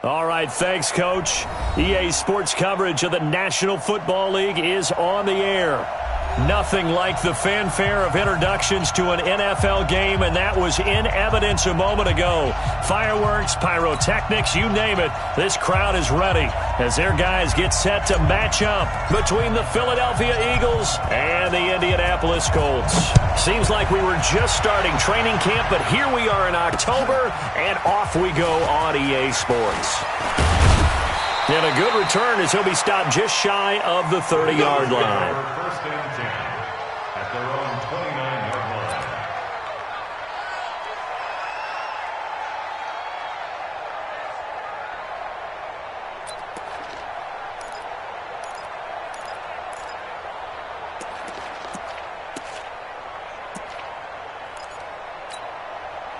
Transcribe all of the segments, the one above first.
All right, thanks, Coach. EA Sports coverage of the National Football League is on the air. Nothing like the fanfare of introductions to an NFL game, and that was in evidence a moment ago. Fireworks, pyrotechnics, you name it. This crowd is ready as their guys get set to match up between the Philadelphia Eagles and the Indianapolis Colts. Seems like we were just starting training camp, but here we are in October, and off we go on EA Sports. And a good return as he'll be stopped just shy of the 30-yard line. First and 10 at their own 29-yard line.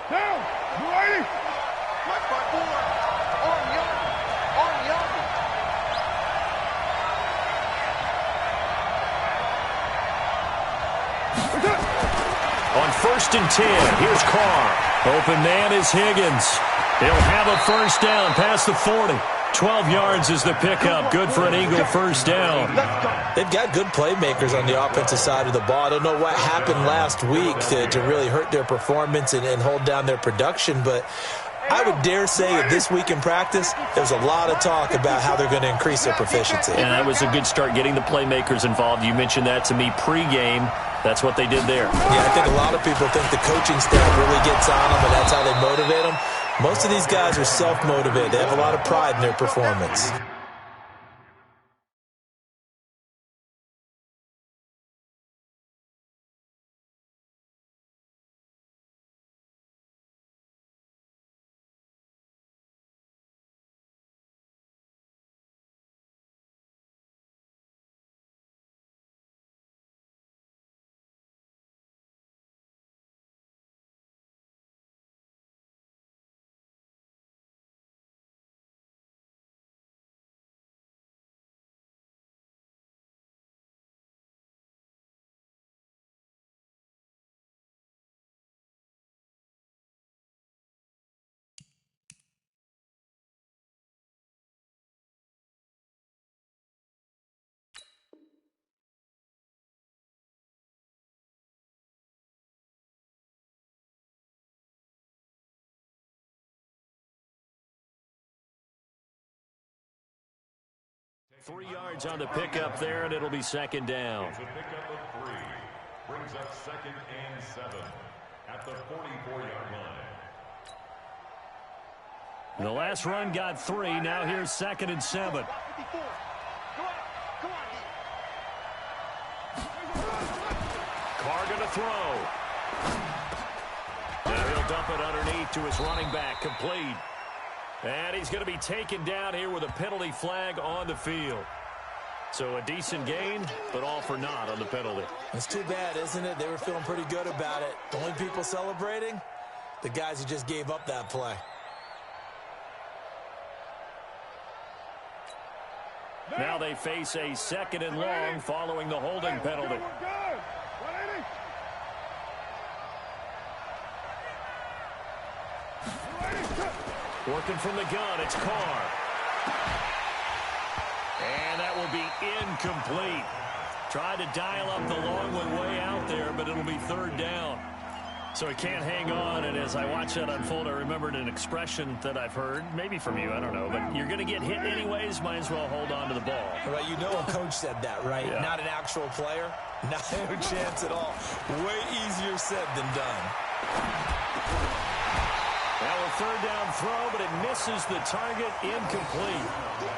Down! You ready? Left by 4. On yonder. On yonder. On 1st and 10, here's Carr. Open man is Higgins. He'll have a first down past the 40. 12 yards is the pickup. Good for an Eagle first down. They've got good playmakers on the offensive side of the ball. I don't know what happened last week to really hurt their performance and hold down their production, but I would dare say that this week in practice, there's a lot of talk about how they're going to increase their proficiency. And that was a good start getting the playmakers involved. You mentioned that to me pregame. That's what they did there. Yeah, I think a lot of people think the coaching staff really gets on them, and that's how they motivate them. Most of these guys are self-motivated. They have a lot of pride in their performance. Three yards on the pickup there, and it'll be second down. It's a pickup of 3. Brings up 2nd and 7 at the 44-yard line. The last run got 3. Now here's 2nd and 7. Carr going to throw. Now he'll dump it underneath to his running back, complete. And he's going to be taken down here with a penalty flag on the field. So a decent gain, but all for naught on the penalty. It's too bad, isn't it? They were feeling pretty good about it. The only people celebrating, the guys who just gave up that play. Now they face a 2nd and long following the holding penalty. Working from the gun, it's Carr. And that will be incomplete. Tried to dial up the long one way out there, but it'll be 3rd down. So he can't hang on, and as I watch that unfold, I remembered an expression that I've heard, maybe from you, I don't know, but you're going to get hit anyways, might as well hold on to the ball. Right, you know a coach said that, right? Yeah. Not an actual player. No chance at all. Way easier said than done. Now a 3rd down throw, but it misses the target, incomplete.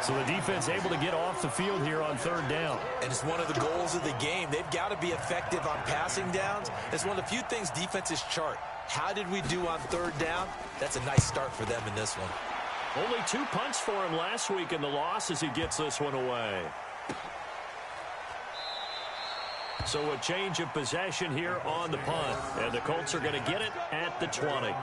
So the defense able to get off the field here on 3rd down. And it's one of the goals of the game. They've got to be effective on passing downs. It's one of the few things defenses chart. How did we do on 3rd down? That's a nice start for them in this one. Only 2 punts for him last week in the loss as he gets this one away. So a change of possession here on the punt. And the Colts are going to get it at the 20.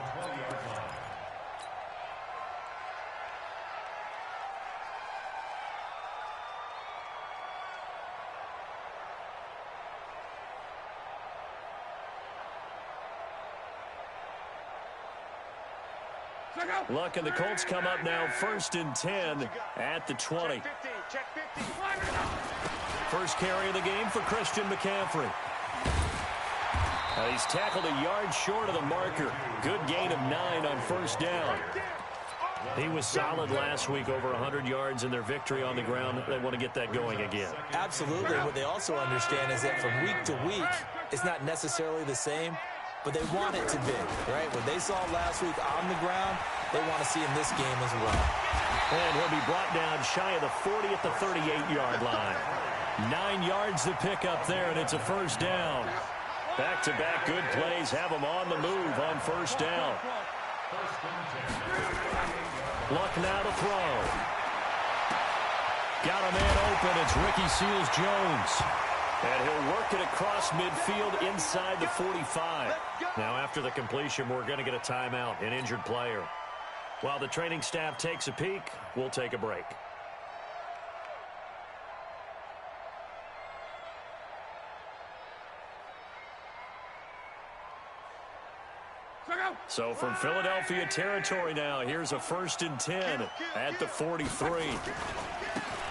Luck and the Colts come up now 1st and 10 at the 20. First carry of the game for Christian McCaffrey. He's tackled a yard short of the marker. Good gain of 9 on 1st down. He was solid last week, over 100 yards in their victory on the ground. They want to get that going again. Absolutely. What they also understand is that from week to week, it's not necessarily the same, but they want it to be, right? What they saw last week on the ground, they want to see in this game as well. And he'll be brought down shy of the 40 at the 38-yard line. 9 yards to pick up there, and it's a 1st down. Back-to-back good plays have them on the move on 1st down. Luck now to throw. Got a man open. It's Ricky Seals-Jones. And he'll work it across midfield inside the 45. Now after the completion, we're going to get a timeout, an injured player. While the training staff takes a peek, we'll take a break. So from Philadelphia territory now, here's a 1st and 10 at the 43.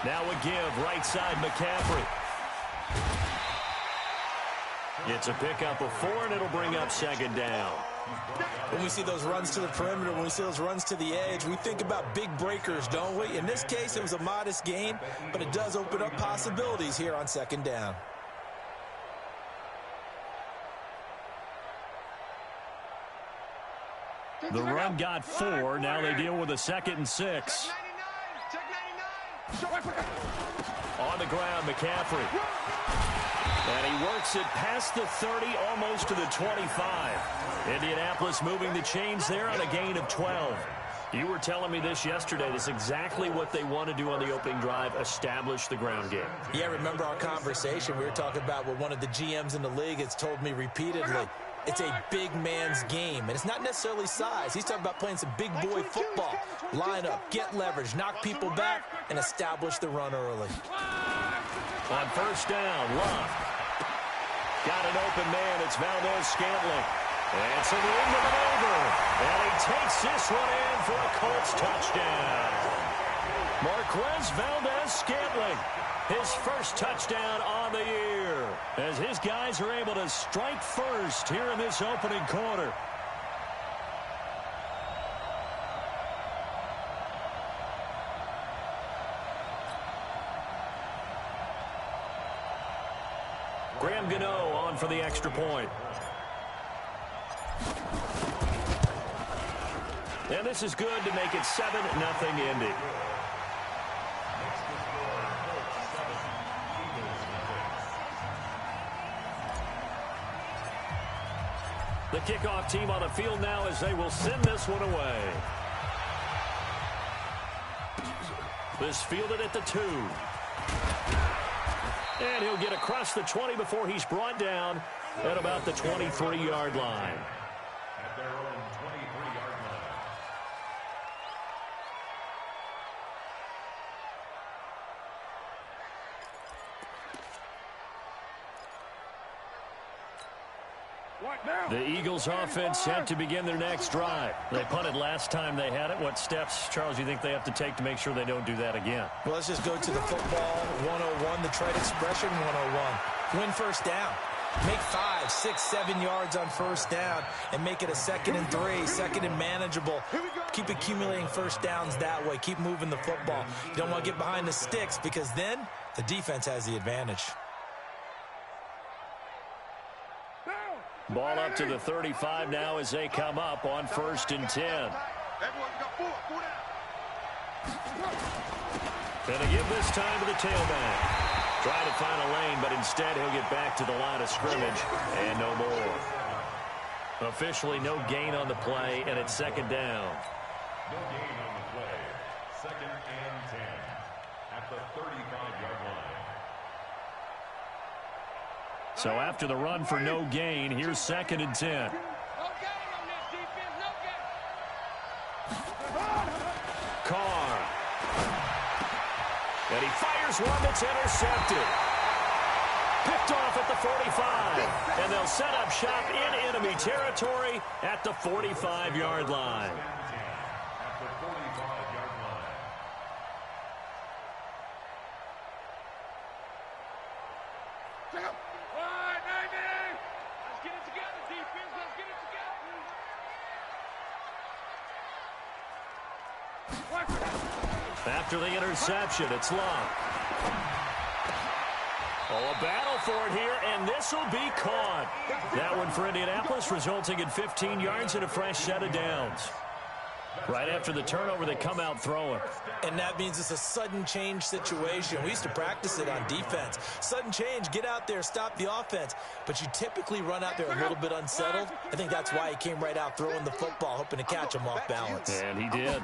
Now a give, right side McCaffrey. It's a pickup of 4, and it'll bring up 2nd down. When we see those runs to the perimeter, when we see those runs to the edge, we think about big breakers, don't we? In this case, it was a modest gain, but it does open up possibilities here on 2nd down. The run got 4. Now they deal with a 2nd and 6. On the ground, McCaffrey. And he works it past the 30, almost to the 25. Indianapolis moving the chains there on a gain of 12. You were telling me this yesterday. This is exactly what they want to do on the opening drive, establish the ground game. Yeah, remember our conversation. We were talking about what one of the GMs in the league has told me repeatedly. It's a big man's game, and it's not necessarily size. He's talking about playing some big boy football. Line up, get leverage, knock people back, and establish the run early. On 1st down, Luck. Got an open man. It's Valdez-Scantling. And some room to maneuver. And he takes this one in for a Colts touchdown. Marquez Valdez-Scantling. His first touchdown on the year, as his guys are able to strike first here in this opening quarter. Graham Gano on for the extra point. And this is good to make it 7-0 Indy. The kickoff team on the field now as they will send this one away. This fielded at the 2. And he'll get across the 20 before he's brought down at about the 23-yard line. At their own 23-yard line. The Eagles offense set to begin their next drive. They punted last time they had it. What steps, Charles, do you think they have to take to make sure they don't do that again? Well, let's just go to the football 101, the trade expression 101. Win 1st down. Make 5, 6, 7 yards on 1st down and make it a 2nd and 3, 2nd and manageable. Keep accumulating 1st downs that way. Keep moving the football. You don't want to get behind the sticks because then the defense has the advantage. Ball up to the 35 now as they come up on 1st and 10. And a give this time to the tailback. Trying to find a lane, but instead he'll get back to the line of scrimmage and no more. Officially no gain on the play, and it's 2nd down. No gain on the play. 2nd and 10 at the 35-yard line. So after the run for no gain, here's 2nd and 10. Carr. And he fires one that's intercepted. Picked off at the 45. And they'll set up shop in enemy territory at the 45-yard line. After the interception, it's Luck. Oh, a battle for it here, and this will be caught. That one for Indianapolis, resulting in 15 yards and a fresh set of downs. Right after the turnover, they come out throwing. And that means it's a sudden change situation. We used to practice it on defense. Sudden change, get out there, stop the offense. But you typically run out there a little bit unsettled. I think that's why he came right out throwing the football, hoping to catch him off balance. And he did.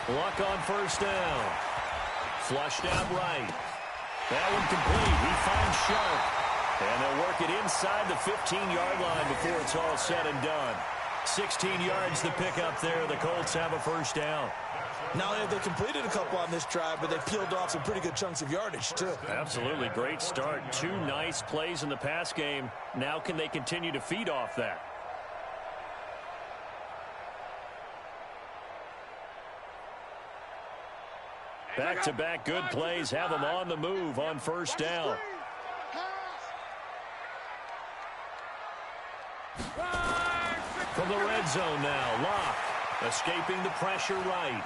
Luck on first down. Flushed out right. That one complete. He finds Sharp. And they'll work it inside the 15-yard line before it's all said and done. 16 yards the pickup there. The Colts have a first down. Not only have they completed a couple on this drive, but they peeled off some pretty good chunks of yardage, too. Absolutely. Great start. 2 nice plays in the pass game. Now can they continue to feed off that? Back-to-back good plays have them on the move on first down. From the red zone now, Locke escaping the pressure right.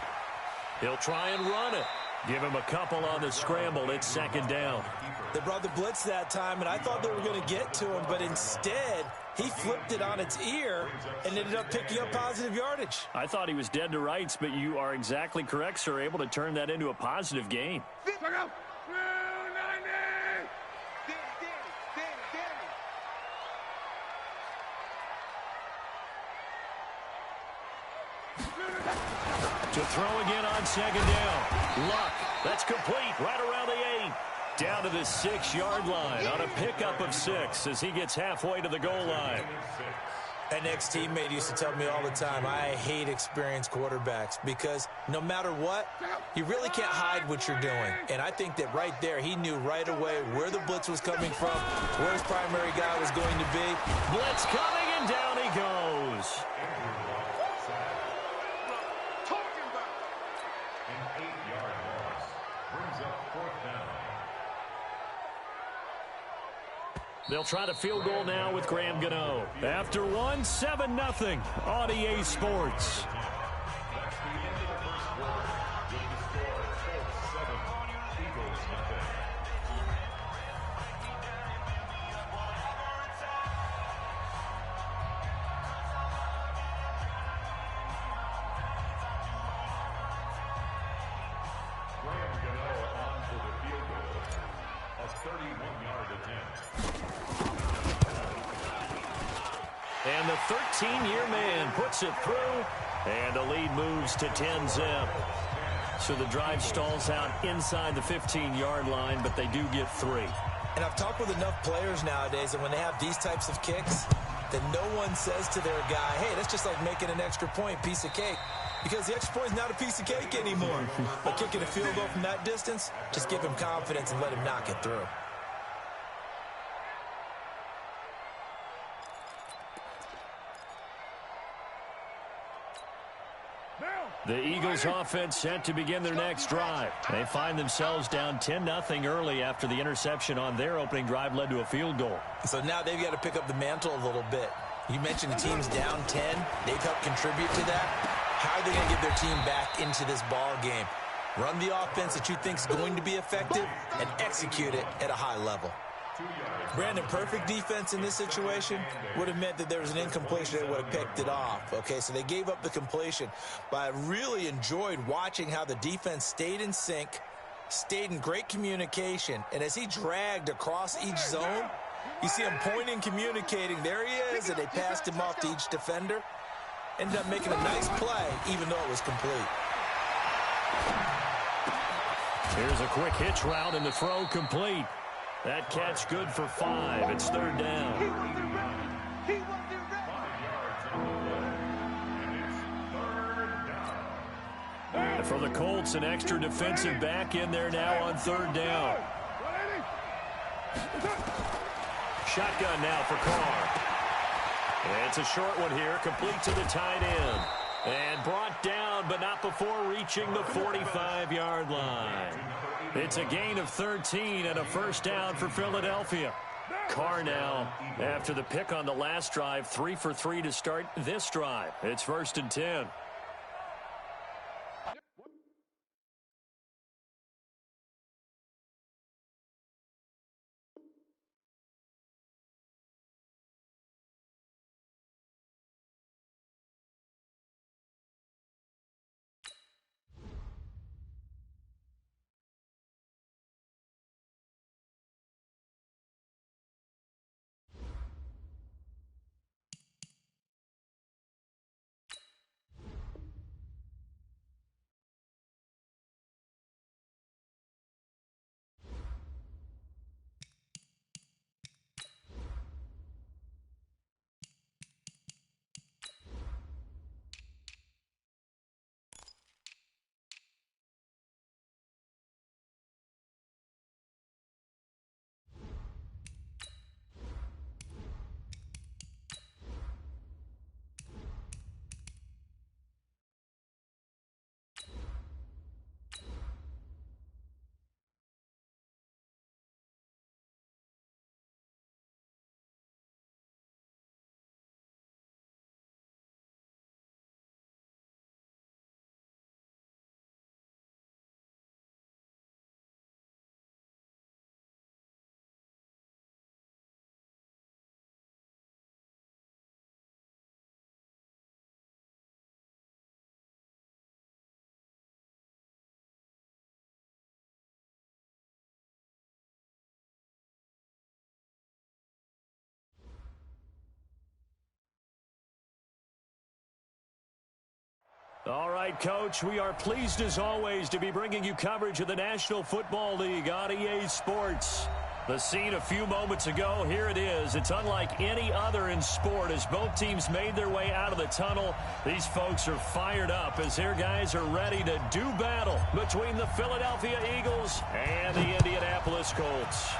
He'll try and run it. Give him a couple on the scramble. It's second down. They brought the blitz that time, and I thought they were going to get to him, but instead he flipped it on its ear and ended up picking up positive yardage. I thought he was dead to rights, but you are exactly correct, sir. Able to turn that into a positive gain. To throw again on second down. Luck. That's complete right around the 8. Down to the 6-yard line on a pickup of 6 as he gets halfway to the goal line. An ex-teammate used to tell me all the time, I hate experienced quarterbacks because no matter what, you really can't hide what you're doing. And I think that right there, he knew right away where the blitz was coming from, where his primary guy was going to be. Blitz coming, and down he goes. They'll try the field goal now with Graham Gano. After one, 7-0 on EA Sports. And the 13-year man puts it through, and the lead moves to 10-zip. So the drive stalls out inside the 15-yard line, but they do get 3. And I've talked with enough players nowadays, and when they have these types of kicks, that no one says to their guy, hey, that's just like making an extra point, piece of cake. Because the extra point is not a piece of cake anymore. But kicking a field goal from that distance, just give him confidence and let him knock it through. The Eagles offense set to begin their next drive. They find themselves down 10-0 early after the interception on their opening drive led to a field goal. So now they've got to pick up the mantle a little bit. You mentioned the team's down 10. They've helped contribute to that. How are they going to get their team back into this ball game? Run the offense that you think is going to be effective and execute it at a high level. Brandon, perfect defense in this situation would have meant that there was an incompletion. They would have picked it off. Okay, so they gave up the completion. But I really enjoyed watching how the defense stayed in sync, stayed in great communication. And as he dragged across each zone, you see him pointing, communicating. There he is, and they passed him off to each defender. Ended up making a nice play, even though it was complete. Here's a quick hitch route, and the throw complete. That catch good for 5. It's third down. And for the Colts, an extra defensive back in there now on third down. Shotgun now for Carr. It's a short one here, complete to the tight end. And brought down, but not before reaching the 45-yard line. It's a gain of 13 and a first down for Philadelphia. Carr now, after the pick on the last drive, 3 for 3 to start this drive. It's 1st and 10. All right, Coach, we are pleased as always to be bringing you coverage of the National Football League on EA Sports. The scene a few moments ago, here it is. It's unlike any other in sport as both teams made their way out of the tunnel. These folks are fired up as their guys are ready to do battle between the Philadelphia Eagles and the Indianapolis Colts.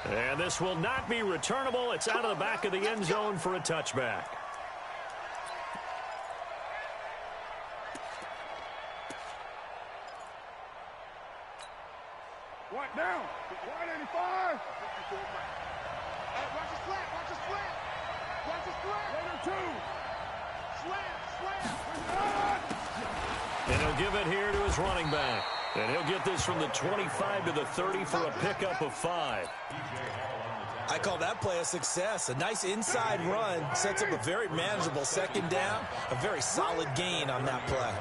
And this will not be returnable. It's out of the back of the end zone for a touchback. What down? 185. Hey, watch the slant. Watch the slant. Watch the slant. Later two. Slant. And he'll give it here to his running back. And he'll get this from the 25 to the 30 for a pickup of 5. I call that play a success. A nice inside run sets up a very manageable second down. A very solid gain on that play.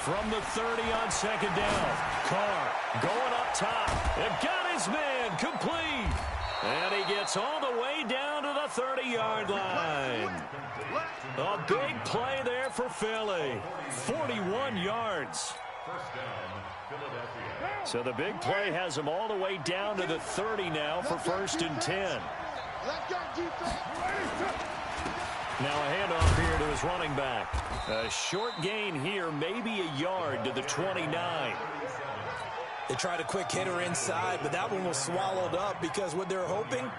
From the 30 on second down. Carr going up top. And got his man complete. And he gets all the way down to the 30-yard line. A big play there for Philly. 41 yards. So the big play has him all the way down to the 30 now for 1st and 10. Now a handoff here to his running back. A short gain here, maybe a yard to the 29. They tried a quick hitter inside, but that one was swallowed up because what they're hoping,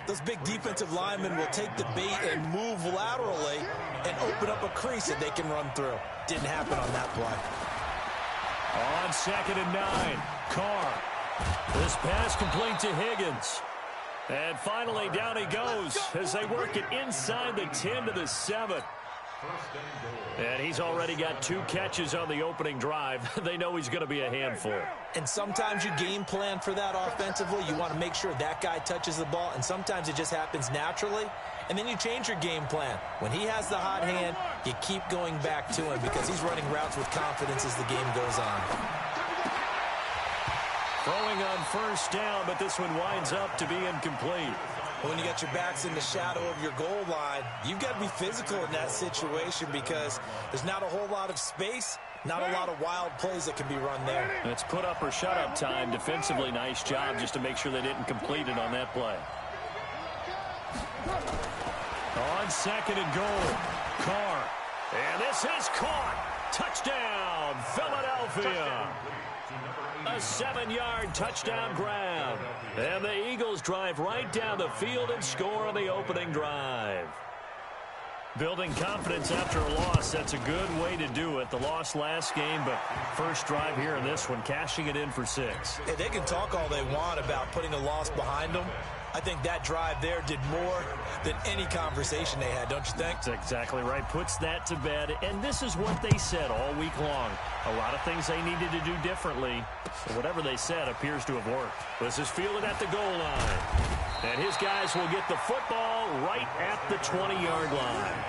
those big defensive linemen will take the bait and move laterally and open up a crease that they can run through. Didn't happen on that play. On 2nd and 9, Carr. This pass complete to Higgins. And finally, down he goes as they work it inside the 10 to the 7. And he's already got 2 catches on the opening drive. They know he's going to be a handful. And sometimes you game plan for that offensively. You want to make sure that guy touches the ball, and sometimes it just happens naturally. And then you change your game plan. When he has the hot hand, you keep going back to him because he's running routes with confidence as the game goes on. Throwing on 1st down, but this one winds up to be incomplete. When you got your backs in the shadow of your goal line, you've got to be physical in that situation because there's not a whole lot of space, not a lot of wild plays that can be run there. It's put up or shut up time. Defensively, nice job just to make sure they didn't complete it on that play. On 2nd and goal, Carr. And this is caught. Touchdown, Philadelphia. A 7-yard touchdown grab. And the Eagles drive right down the field and score on the opening drive. Building confidence after a loss, that's a good way to do it. The loss last game, but first drive here in this one, cashing it in for 6. Hey, they can talk all they want about putting a loss behind them. I think that drive there did more than any conversation they had, don't you think? That's exactly right. Puts that to bed. And this is what they said all week long. A lot of things they needed to do differently. So whatever they said appears to have worked. This is fielded at the goal line. And his guys will get the football right at the 20-yard line.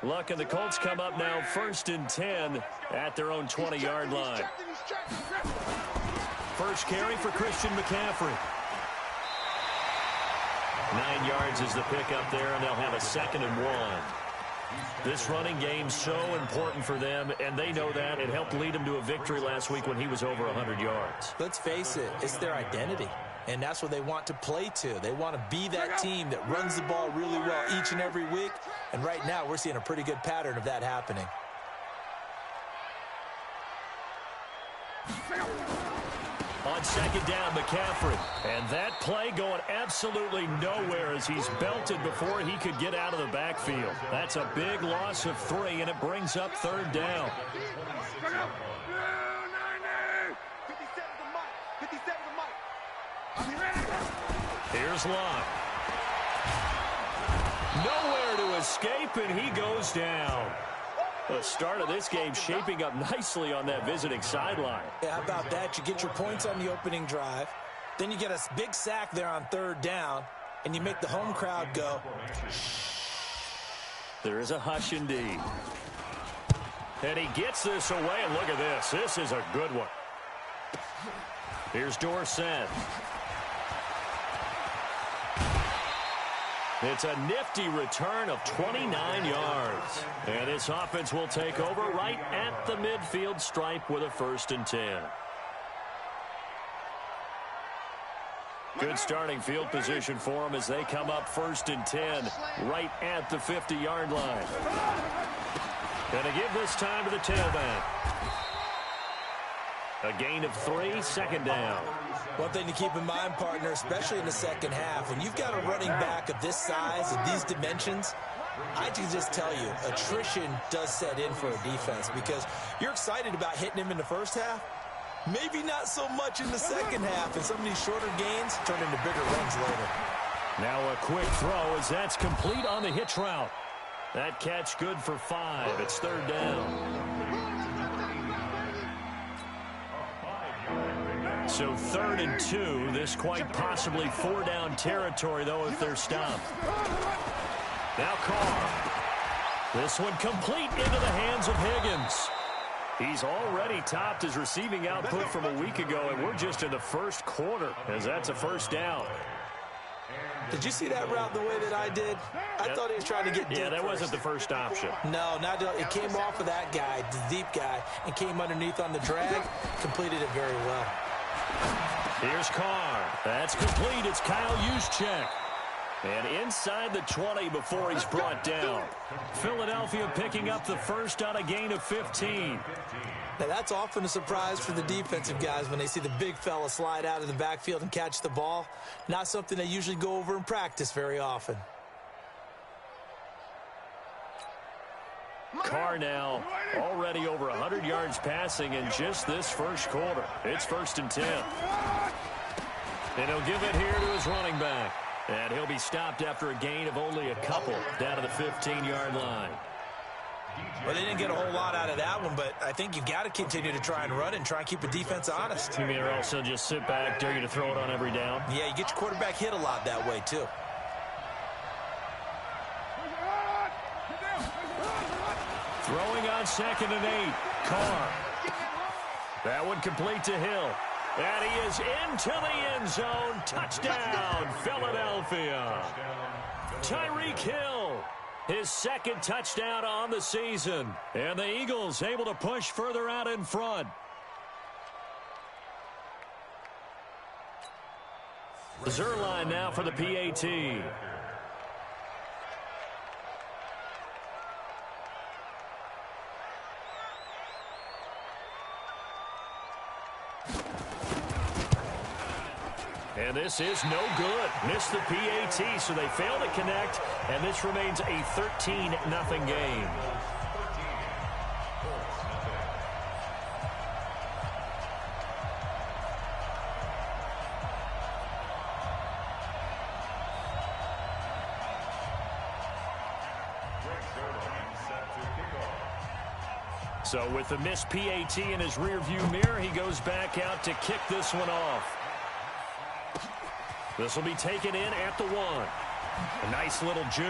Luck and the Colts come up now 1st and 10 at their own 20-yard line. First carry for Christian McCaffrey. 9 yards is the pickup there, and they'll have a 2nd and 1. This running game so important for them, and they know that. It helped lead them to a victory last week when he was over 100 yards. Let's face it, it's their identity. And that's what they want to play to. They want to be that team that runs the ball really well each and every week. And right now, we're seeing a pretty good pattern of that happening. On 2nd down, McCaffrey. And that play going absolutely nowhere as he's belted before he could get out of the backfield. That's a big loss of 3, and it brings up 3rd down. Here's Locke. Nowhere to escape, and he goes down. The start of this game shaping up nicely on that visiting sideline. Yeah, how about that? You get your points on the opening drive. Then you get a big sack there on third down, and you make the home crowd go. There is a hush indeed. And he gets this away, and look at this. This is a good one. Here's Dorsett. It's a nifty return of 29 yards. And this offense will take over right at the midfield stripe with a 1st and 10. Good starting field position for them as they come up 1st and 10 right at the 50-yard line. Going to give this time to the tailback. A gain of 3, 2nd down. One thing to keep in mind, partner, especially in the second half, when you've got a running back of this size and these dimensions, I can just tell you, attrition does set in for a defense because you're excited about hitting him in the first half. Maybe not so much in the second half, and some of these shorter gains turn into bigger runs later. Now a quick throw as that's complete on the hitch route. That catch good for 5. It's 3rd down. So 3rd and 2. This quite possibly 4-down territory, though, if they're stopped. Now Carr. This one complete into the hands of Higgins. He's already topped his receiving output from a week ago, and we're just in the first quarter as that's a 1st down. Did you see that route the way that I did? I thought he was trying to get deep. Yeah, that wasn't the first option. No, it came off of that guy, the deep guy, and came underneath on the drag. Completed it very well. Here's Carr. That's complete. It's Kyle Juszczyk. And inside the 20 before he's brought down. Philadelphia picking up the first on a gain of 15. Now, that's often a surprise for the defensive guys when they see the big fella slide out of the backfield and catch the ball. Not something they usually go over in practice very often. Carr now already over 100 yards passing in just this first quarter. It's 1st and 10. And he'll give it here to his running back. And he'll be stopped after a gain of only a couple down to the 15-yard line. Well, they didn't get a whole lot out of that one, but I think you've got to continue to try and run and try and keep the defense honest. You mean or also just sit back, dare you to throw it on every down? Yeah, you get your quarterback hit a lot that way, too. Throwing on 2nd and 8. Carr. That one complete to Hill. And he is into the end zone. Touchdown, Philadelphia. Tyreek Hill, his 2nd touchdown on the season. And the Eagles able to push further out in front. Zerline now for the PAT. And this is no good. Missed the PAT, so they fail to connect, and this remains a 13-0 game. So with the missed PAT in his rearview mirror, he goes back out to kick this one off. This will be taken in at the 1. A nice little juke.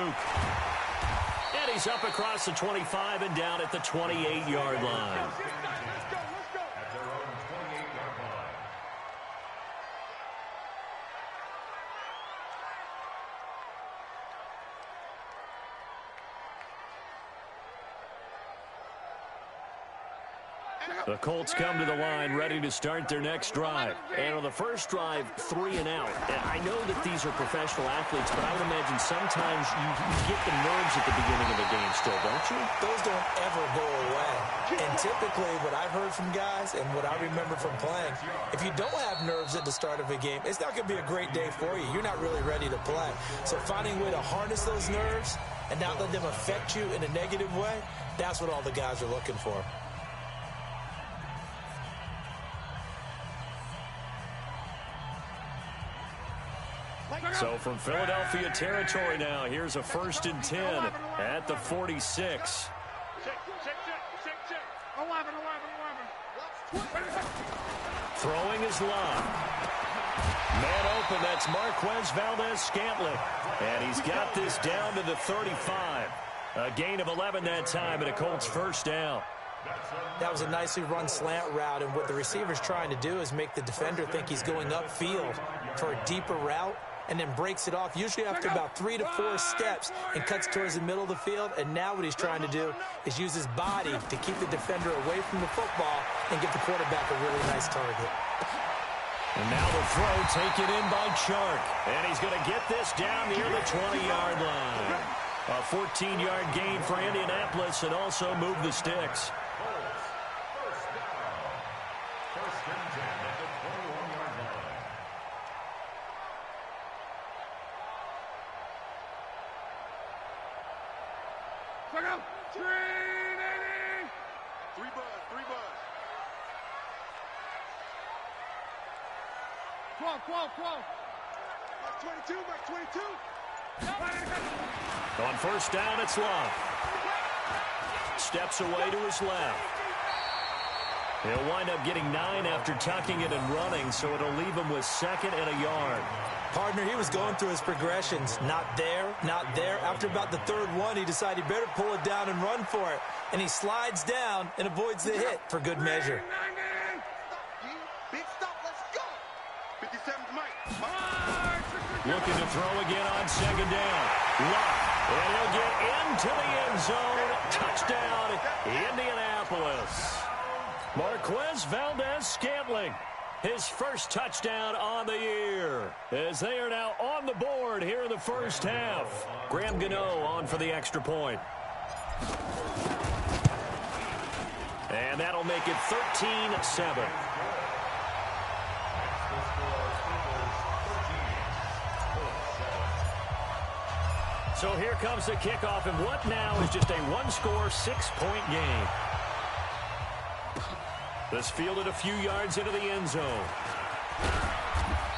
And he's up across the 25 and down at the 28-yard line. The Colts come to the line ready to start their next drive. And on the first drive, 3 and out. And I know that these are professional athletes, but I would imagine sometimes you get the nerves at the beginning of the game still, don't you? Those don't ever go away. And typically what I've heard from guys and what I remember from playing, if you don't have nerves at the start of a game, it's not going to be a great day for you. You're not really ready to play. So finding a way to harness those nerves and not let them affect you in a negative way, that's what all the guys are looking for. So from Philadelphia territory now, here's a 1st and 10 at the 46. Check. 11. Throwing is Love. Man open, that's Marquez Valdez-Scantling. And he's got this down to the 35. A gain of 11 that time, and a Colts first down. That was a nicely run slant route, and what the receiver's trying to do is make the defender think he's going upfield for a deeper route, and then breaks it off, usually after about 3 to 4 steps, and cuts towards the middle of the field. And now what he's trying to do is use his body to keep the defender away from the football and give the quarterback a really nice target. And now the throw taken in by Chark. And he's going to get this down near the 20-yard line. A 14-yard gain for Indianapolis, and also move the sticks. First and 10 at the 21-yard line. Check out. 380. 3 buzz. 12. Back 22. On first down, it's Love. Steps away to his left. He'll wind up getting 9 after tucking it and running, so it'll leave him with 2nd and a yard. Partner, he was going through his progressions. Not there. After about the 3rd one, he decided he better pull it down and run for it. And he slides down and avoids the hit for good measure. Big stop, let's go. 57's Mike. Looking to throw again on 2nd down. Love. And he'll get into the end zone. Touchdown, Indianapolis. Marquez Valdez-Scantling, his first touchdown on the year, as they are now on the board here in the first half. Graham Gano on for the extra point. And that'll make it 13-7. So here comes the kickoff, and what now is just a one-score, 6-point game. This fielded a few yards into the end zone.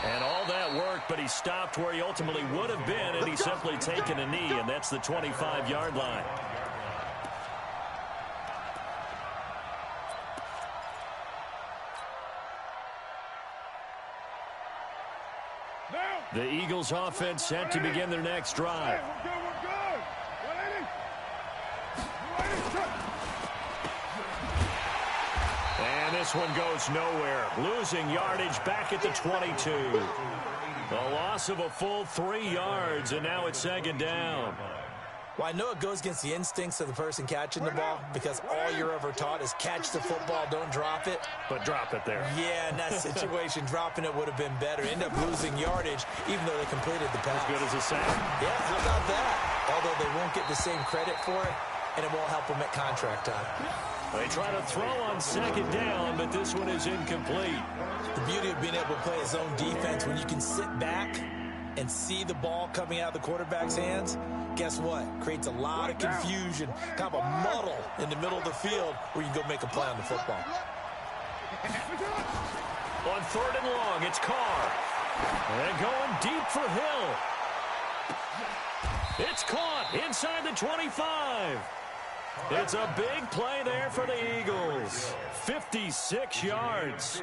And all that worked, but he stopped where he ultimately would have been, and he's simply taken a knee, and that's the 25-yard line. The Eagles offense set to begin their next drive. We're good. 180. And this one goes nowhere. Losing yardage back at the 22. A loss of a full 3 yards, and now it's 2nd down. Well, I know it goes against the instincts of the person catching the ball, because all you're ever taught is catch the football, don't drop it. But drop it there. Yeah, in that situation, dropping it would have been better. End up losing yardage, even though they completed the pass. As good as a sack. Yeah, how about that? Although they won't get the same credit for it, and it won't help them at contract time. They try to throw on 2nd down, but this one is incomplete. The beauty of being able to play zone defense, when you can sit back and see the ball coming out of the quarterback's hands, guess what? Creates a lot of confusion, kind of a muddle in the middle of the field where you can go make a play on the football. On 3rd and long, it's Carr. And going deep for Hill. It's caught inside the 25. It's a big play there for the Eagles. 56 yards.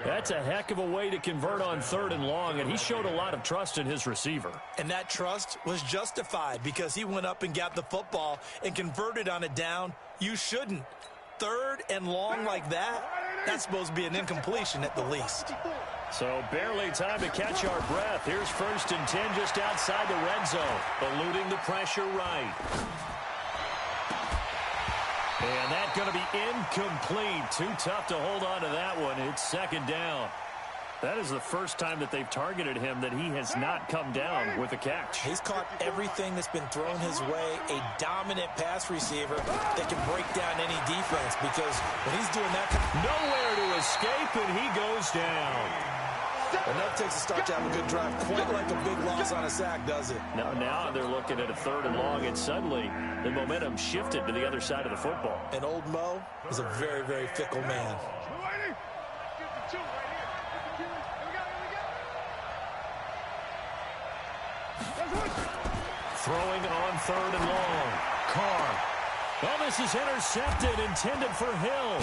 That's a heck of a way to convert on 3rd and long, and he showed a lot of trust in his receiver. And that trust was justified because he went up and got the football and converted on a down. You shouldn't. 3rd and long like that, that's supposed to be an incompletion at the least. So barely time to catch our breath. Here's 1st and 10 just outside the red zone, eluding the pressure right. And that's going to be incomplete. Too tough to hold on to that one. It's 2nd down. That is the first time that they've targeted him that he has not come down with a catch. He's caught everything that's been thrown his way. A dominant pass receiver that can break down any defense, because when he's doing that, nowhere to escape, and he goes down. Enough takes a start to have a good drive. Quite like a big loss on a sack, does it? Now they're looking at a 3rd and long, and suddenly the momentum shifted to the other side of the football. And old Mo is a very, very fickle man. Throwing on 3rd and long. Carr. Oh, this is intercepted, intended for Hill.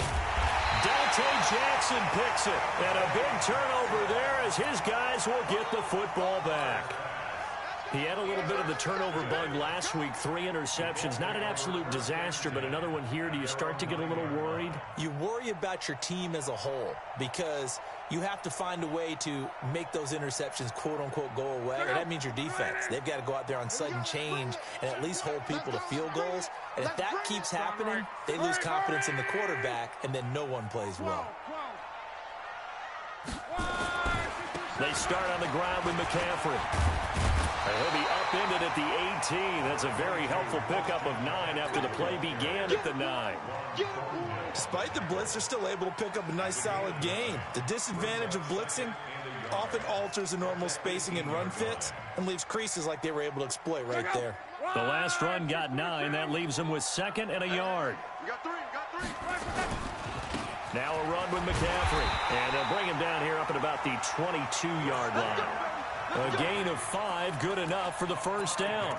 Dante Jackson picks it. And a big turnover there as his guys will get the football back. He had a little bit of the turnover bug last week, 3 interceptions. Not an absolute disaster, but another one here. Do you start to get a little worried? You worry about your team as a whole because you have to find a way to make those interceptions, quote-unquote, go away. And that means your defense. They've got to go out there on sudden change and at least hold people to field goals. And if that keeps happening, they lose confidence in the quarterback, and then no one plays well. They start on the ground with McCaffrey. He'll be upended at the 18. That's a very helpful pickup of 9 after the play began at the 9. Despite the blitz, they're still able to pick up a nice, solid gain. The disadvantage of blitzing often alters the normal spacing and run fits and leaves creases like they were able to exploit right there. The last run got 9. That leaves them with 2nd and a yard. You got 3. Now a run with McCaffrey. And they'll bring him down here up at about the 22-yard line. A gain of 5, good enough for the first down.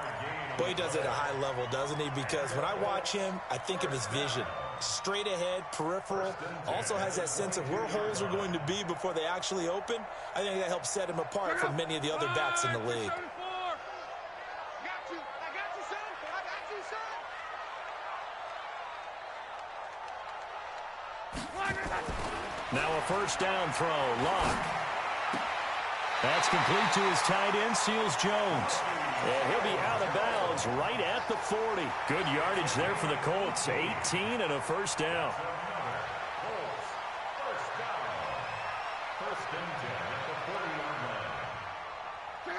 Boy, he does it at a high level, doesn't he? Because when I watch him, I think of his vision. Straight ahead, peripheral. Also has that sense of where holes are going to be before they actually open. I think that helps set him apart from many of the other backs in the league. Now a first down throw. Lock. That's complete to his tight end, Seals Jones. And he'll be out of bounds right at the 40. Good yardage there for the Colts. 18 and a first down.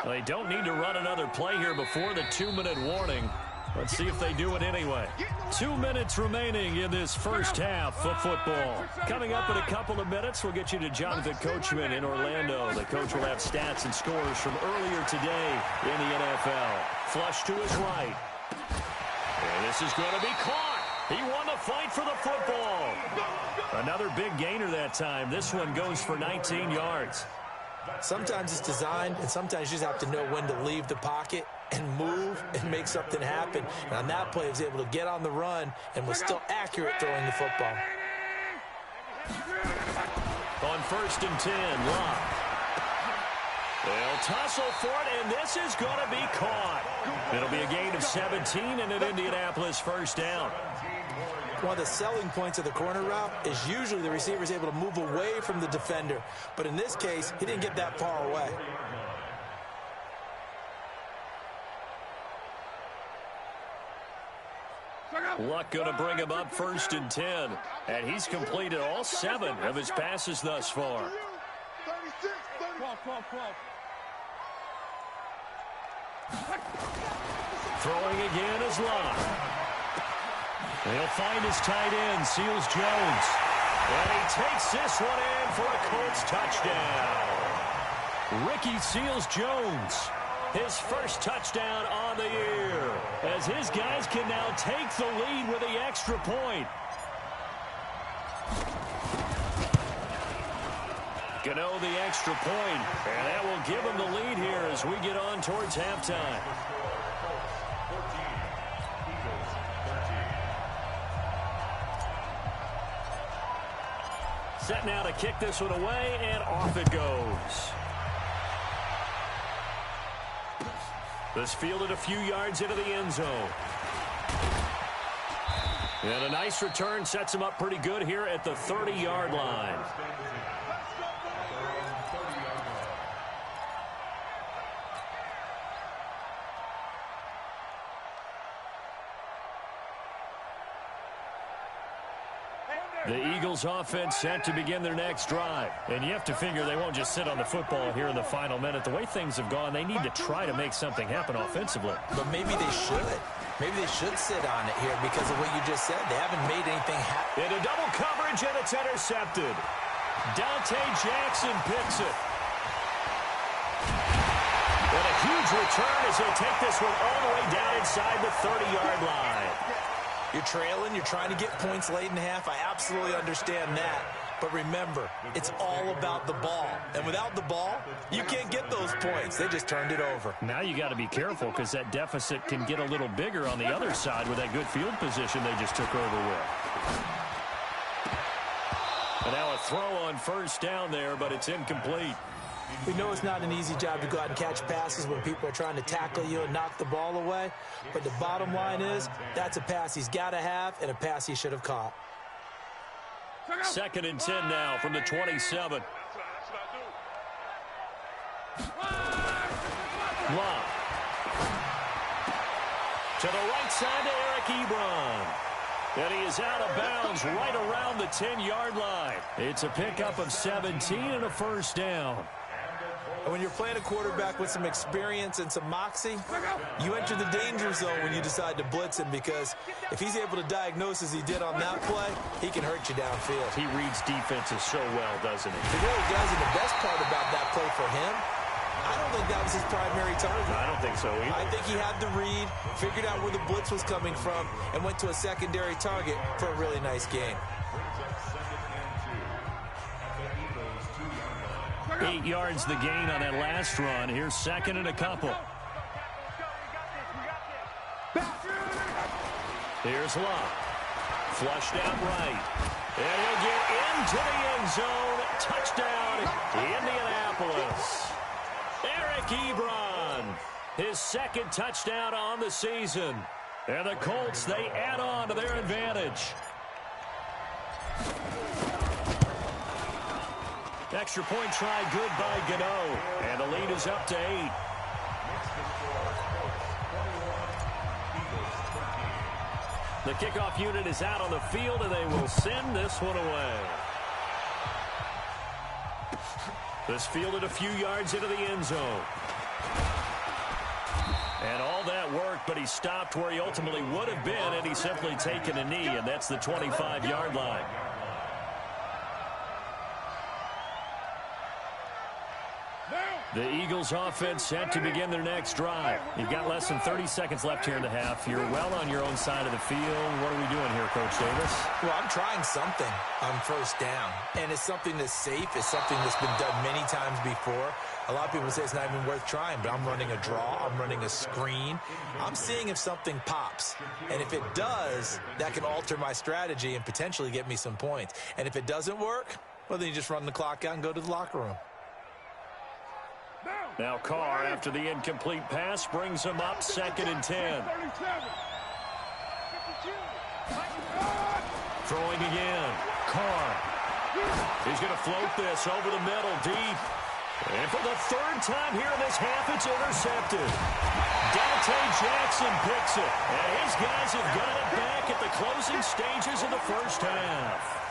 They don't need to run another play here before the 2-minute warning. Let's see if they do it anyway. 2 minutes remaining in this first half of football. Coming up in a couple of minutes, we'll get you to Jonathan Coachman in Orlando. The coach will have stats and scores from earlier today in the NFL. Flush to his right. And this is going to be caught. He won the fight for the football. Another big gainer that time. This one goes for 19 yards. Sometimes it's designed, and sometimes you just have to know when to leave the pocket and move and make something happen. And on that play, he was able to get on the run and was still accurate throwing the football. On 1st and 10, Lock. They'll tussle for it, and this is going to be caught. It'll be a gain of 17 and an Indianapolis first down. One of the selling points of the corner route is usually the receiver is able to move away from the defender. But in this case, he didn't get that far away. Luck going to bring him up 1st and 10. And he's completed all 7 of his passes thus far. 36, 30. Throwing again is Luck. He'll find his tight end, Seals Jones. And he takes this one in for a Colts touchdown. Ricky Seals Jones, his first touchdown on the year, as his guys can now take the lead with the extra point. Gano the extra point, and that will give him the lead here as we get on towards halftime. Set now to kick this one away, and off it goes. This fielded a few yards into the end zone. And a nice return sets him up pretty good here at the 30-yard line. The Eagles offense set to begin their next drive. And you have to figure they won't just sit on the football here in the final minute. The way things have gone, they need to try to make something happen offensively. But maybe they should. Maybe they should sit on it here because of what you just said. They haven't made anything happen. Into double coverage, and it's intercepted. Dante Jackson picks it. And a huge return as he'll take this one all the way down inside the 30-yard line. You're trailing, you're trying to get points late in half. I absolutely understand that. But remember, it's all about the ball. And without the ball, you can't get those points. They just turned it over. Now you got to be careful because that deficit can get a little bigger on the other side with that good field position they just took over with. And now a throw on first down there, but it's incomplete. We know it's not an easy job to go out and catch passes when people are trying to tackle you and knock the ball away. But the bottom line is, that's a pass he's got to have and a pass he should have caught. 2nd and 10 now from the 27. Long. To the right side to Eric Ebron. And he is out of bounds right around the 10-yard line. It's a pickup of 17 and a first down. And when you're playing a quarterback with some experience and some moxie, you enter the danger zone when you decide to blitz him, because if he's able to diagnose as he did on that play, he can hurt you downfield. He reads defenses so well, doesn't he? He really does, and the best part about that play for him, I don't think that was his primary target. I don't think so either. I think he had the read, figured out where the blitz was coming from, and went to a secondary target for a really nice game. 8 yards the gain on that last run. Here's 2nd and a couple. Here's Love. Flushed out right. And he'll get into the end zone. Touchdown, Indianapolis. Eric Ebron, his 2nd touchdown on the season. And the Colts, they add on to their advantage. Extra point try good by Gano. And the lead is up to 8. The kickoff unit is out on the field, and they will send this one away. This fielded a few yards into the end zone. And all that worked, but he stopped where he ultimately would have been had he simply taken a knee, and that's the 25-yard line. The Eagles offense set to begin their next drive. You've got less than 30 seconds left here in the half. You're well on your own side of the field. What are we doing here, Coach Davis? Well, I'm trying something on first down, and it's something that's safe. It's something that's been done many times before. A lot of people say it's not even worth trying, but I'm running a draw. I'm running a screen. I'm seeing if something pops, and if it does, that can alter my strategy and potentially get me some points. And if it doesn't work, well, then you just run the clock out and go to the locker room. Now Carr, after the incomplete pass, brings him up 2nd and 10. Throwing again. Carr. He's going to float this over the middle, deep. And for the 3rd time here in this half, it's intercepted. Dante Jackson picks it. And his guys have got it back at the closing stages of the first half.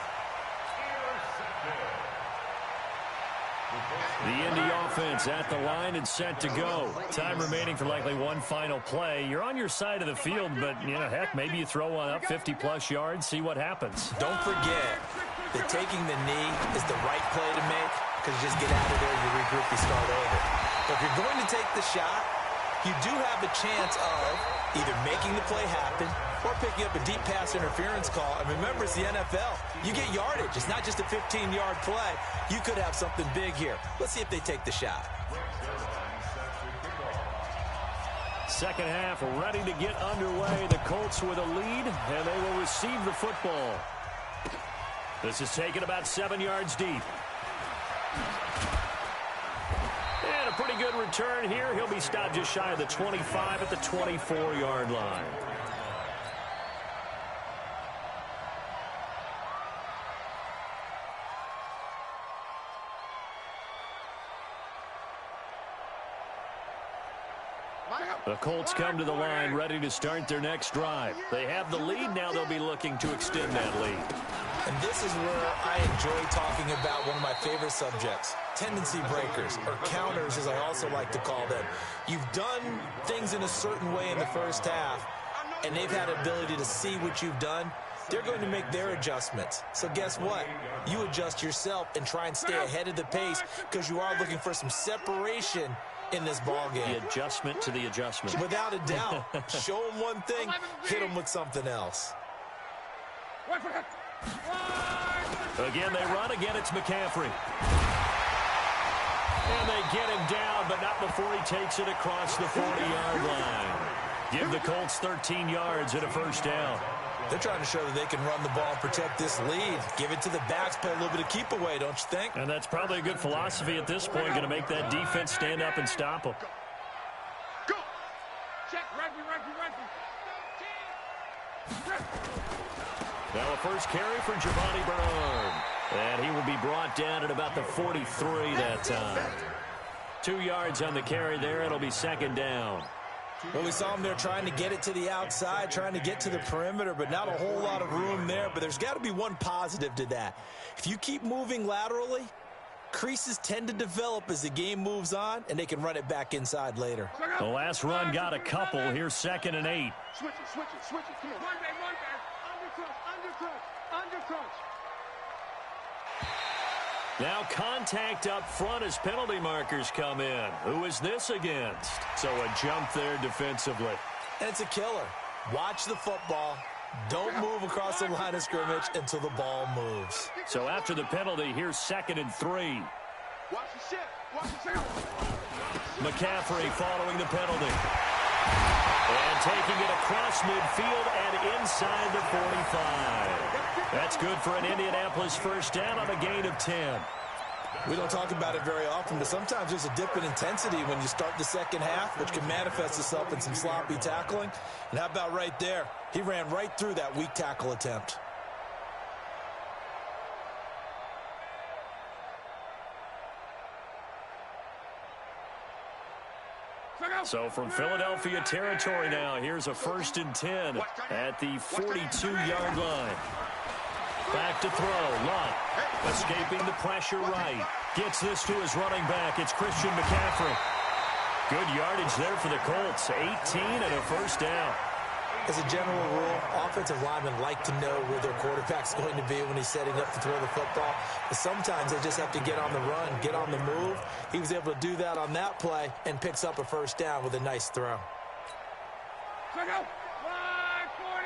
The Indy offense at the line and set to go. Time remaining for likely one final play. You're on your side of the field, but, you know, heck, maybe you throw one up 50-plus yards, see what happens. Don't forget that taking the knee is the right play to make, because you just get out of there, you regroup, you start over. But if you're going to take the shot, you do have a chance of either making the play happen or picking up a deep pass interference call. And remember, it's the NFL. You get yardage. It's not just a 15-yard play. You could have something big here. Let's see if they take the shot. Second half ready to get underway. The Colts with a lead, and they will receive the football. This is taken about 7 yards deep. And a pretty good return here. He'll be stopped just shy of the 25 at the 24-yard line. The Colts come to the line ready to start their next drive. They have the lead. Now they'll be looking to extend that lead. And this is where I enjoy talking about one of my favorite subjects, tendency breakers, or counters as I also like to call them. You've done things in a certain way in the first half, and they've had the ability to see what you've done. They're going to make their adjustments. So guess what? You adjust yourself and try and stay ahead of the pace, because you are looking for some separation in this ball game. The adjustment to the adjustment. Without a doubt. Show them one thing, hit them with something else. Again, they run. Again, it's McCaffrey. And they get him down, but not before he takes it across the 40-yard line. Give the Colts 13 yards and a first down. They're trying to show that they can run the ball and protect this lead. Give it to the backs, play a little bit of keep away, don't you think? And that's probably a good philosophy at this point, going to make that defense stand up and stop them. Go. Check. Ready. Now a first carry for Giovanni Bernard. And he will be brought down at about the 43 that time. 2 yards on the carry there. It'll be second down. Well, we saw him there trying to get it to the outside, trying to get to the perimeter, but not a whole lot of room there. But there's got to be one positive to that. If you keep moving laterally, creases tend to develop as the game moves on, and they can run it back inside later. The last run got a couple. Here's 2nd and 8. Switch it. Come on. Monday. Undercrunch. Now contact up front as penalty markers come in. Who is this against? So a jump there defensively. And it's a killer. Watch the football. Don't move across the line of scrimmage until the ball moves. So after the penalty, here's 2nd and 3. Watch the shift. McCaffrey following the penalty. And taking it across midfield and inside the 45. That's good for an Indianapolis first down on a gain of 10. We don't talk about it very often, but sometimes there's a dip in intensity when you start the second half, which can manifest itself in some sloppy tackling. And how about right there? He ran right through that weak tackle attempt. So from Philadelphia territory now, here's a 1st and 10 at the 42-yard line. Back to throw. Luck escaping the pressure right. Gets this to his running back. It's Christian McCaffrey. Good yardage there for the Colts. 18 and a first down. As a general rule, offensive linemen like to know where their quarterback's going to be when he's setting up to throw the football. But sometimes they just have to get on the run, get on the move. He was able to do that on that play and picks up a first down with a nice throw. Check out. 40.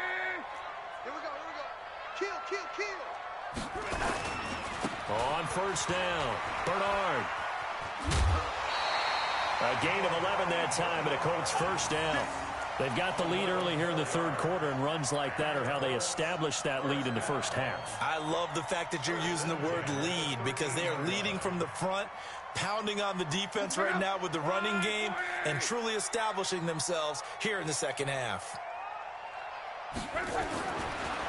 Here we go. Kill. On first down, Bernard. A gain of 11 that time, and a Colts first down. They've got the lead early here in the third quarter, and runs like that are how they establish that lead in the first half. I love the fact that you're using the word lead because they are leading from the front, pounding on the defense right now with the running game, and truly establishing themselves here in the second half.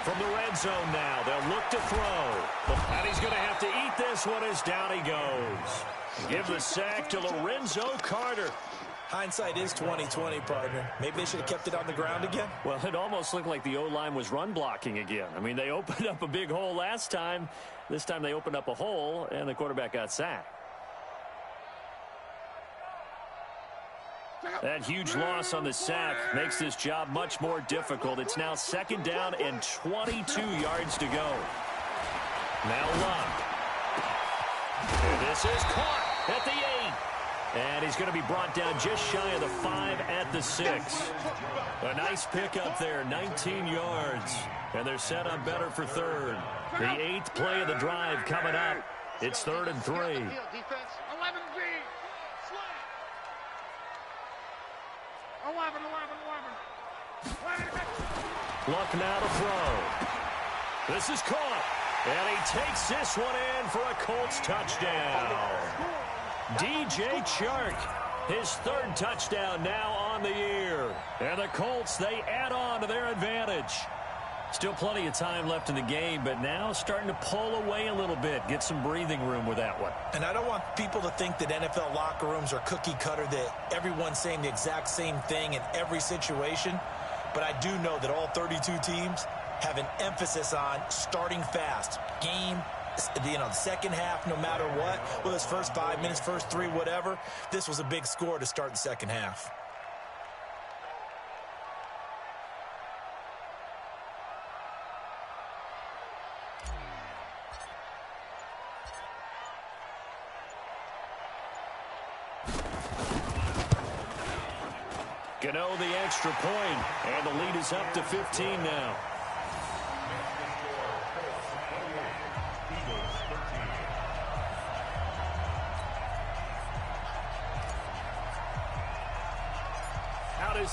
From the red zone now, they'll look to throw. And he's going to have to eat this one as down he goes. Give the sack to Lorenzo Carter. Hindsight is 20/20, partner. Maybe they should have kept it on the ground again. Well, it almost looked like the O-line was run blocking again. I mean, they opened up a big hole last time. This time they opened up a hole, and the quarterback got sacked. That huge loss on the sack makes this job much more difficult. It's now 2nd down and 22 yards to go. Now Luck. And this is caught at the 8. And he's going to be brought down just shy of the 5 at the 6. A nice pickup there, 19 yards. And they're set up better for third. The 8th play of the drive coming up. It's 3rd and 3. 11 Z. Slant. 11. Luck now to throw. This is caught. And he takes this one in for a Colts touchdown. DJ Chark, his 3rd touchdown now on the year. And the Colts, they add on to their advantage. Still plenty of time left in the game, but now starting to pull away a little bit. Get some breathing room with that one. And I don't want people to think that NFL locker rooms are cookie cutter, that everyone's saying the exact same thing in every situation. But I do know that all 32 teams have an emphasis on starting fast. Game, the second half, no matter what. Well, it's first 5 minutes, first 3, whatever. This was a big score to start the second half. Gano the extra point, and the lead is up to 15 now.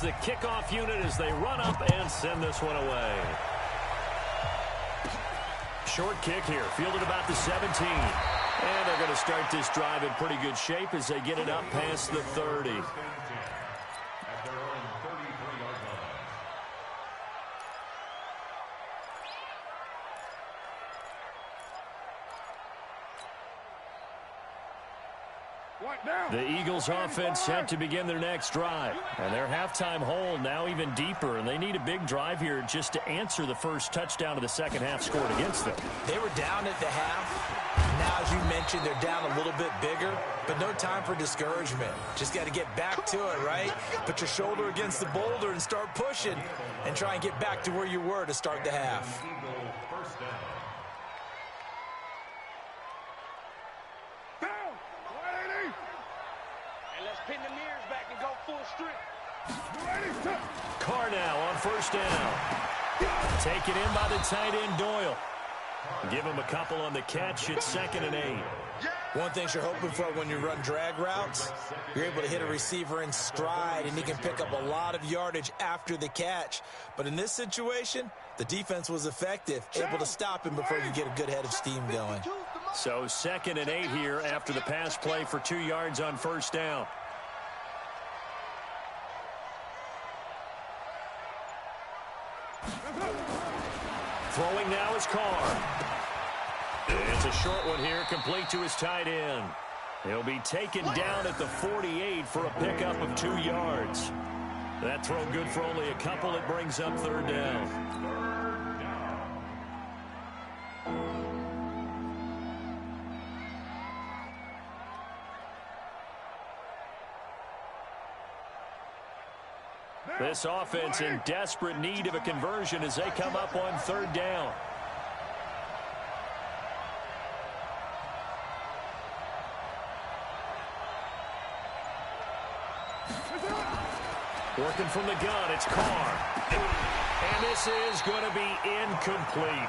is the kickoff unit as they run up and send this one away. Short kick here, fielded about the 17. And they're going to start this drive in pretty good shape as they get it up past the 30. The Eagles offense set to begin their next drive. And their halftime hole now even deeper, and they need a big drive here just to answer the first touchdown of the second half scored against them. They were down at the half. Now, as you mentioned, they're down a little bit bigger, but no time for discouragement. Just got to get back to it, right? Put your shoulder against the boulder and start pushing and try and get back to where you were to start the half. Pin the mirrors back and go full strength. Carr now on first down. Taken in by the tight end, Doyle. Give him a couple on the catch. It's 2nd and 8. One thing you're hoping for when you run drag routes, you're able to hit a receiver in stride, and he can pick up a lot of yardage after the catch. But in this situation, the defense was effective, able to stop him before you get a good head of steam going. So 2nd and 8 here after the pass play for 2 yards on first down. Throwing now is Carr. It's a short one here, complete to his tight end. He'll be taken down at the 48 for a pickup of 2 yards. That throw good for only a couple. It brings up 3rd down. This offense in desperate need of a conversion as they come up on 3rd down. Working from the gun, it's Carr. And this is going to be incomplete.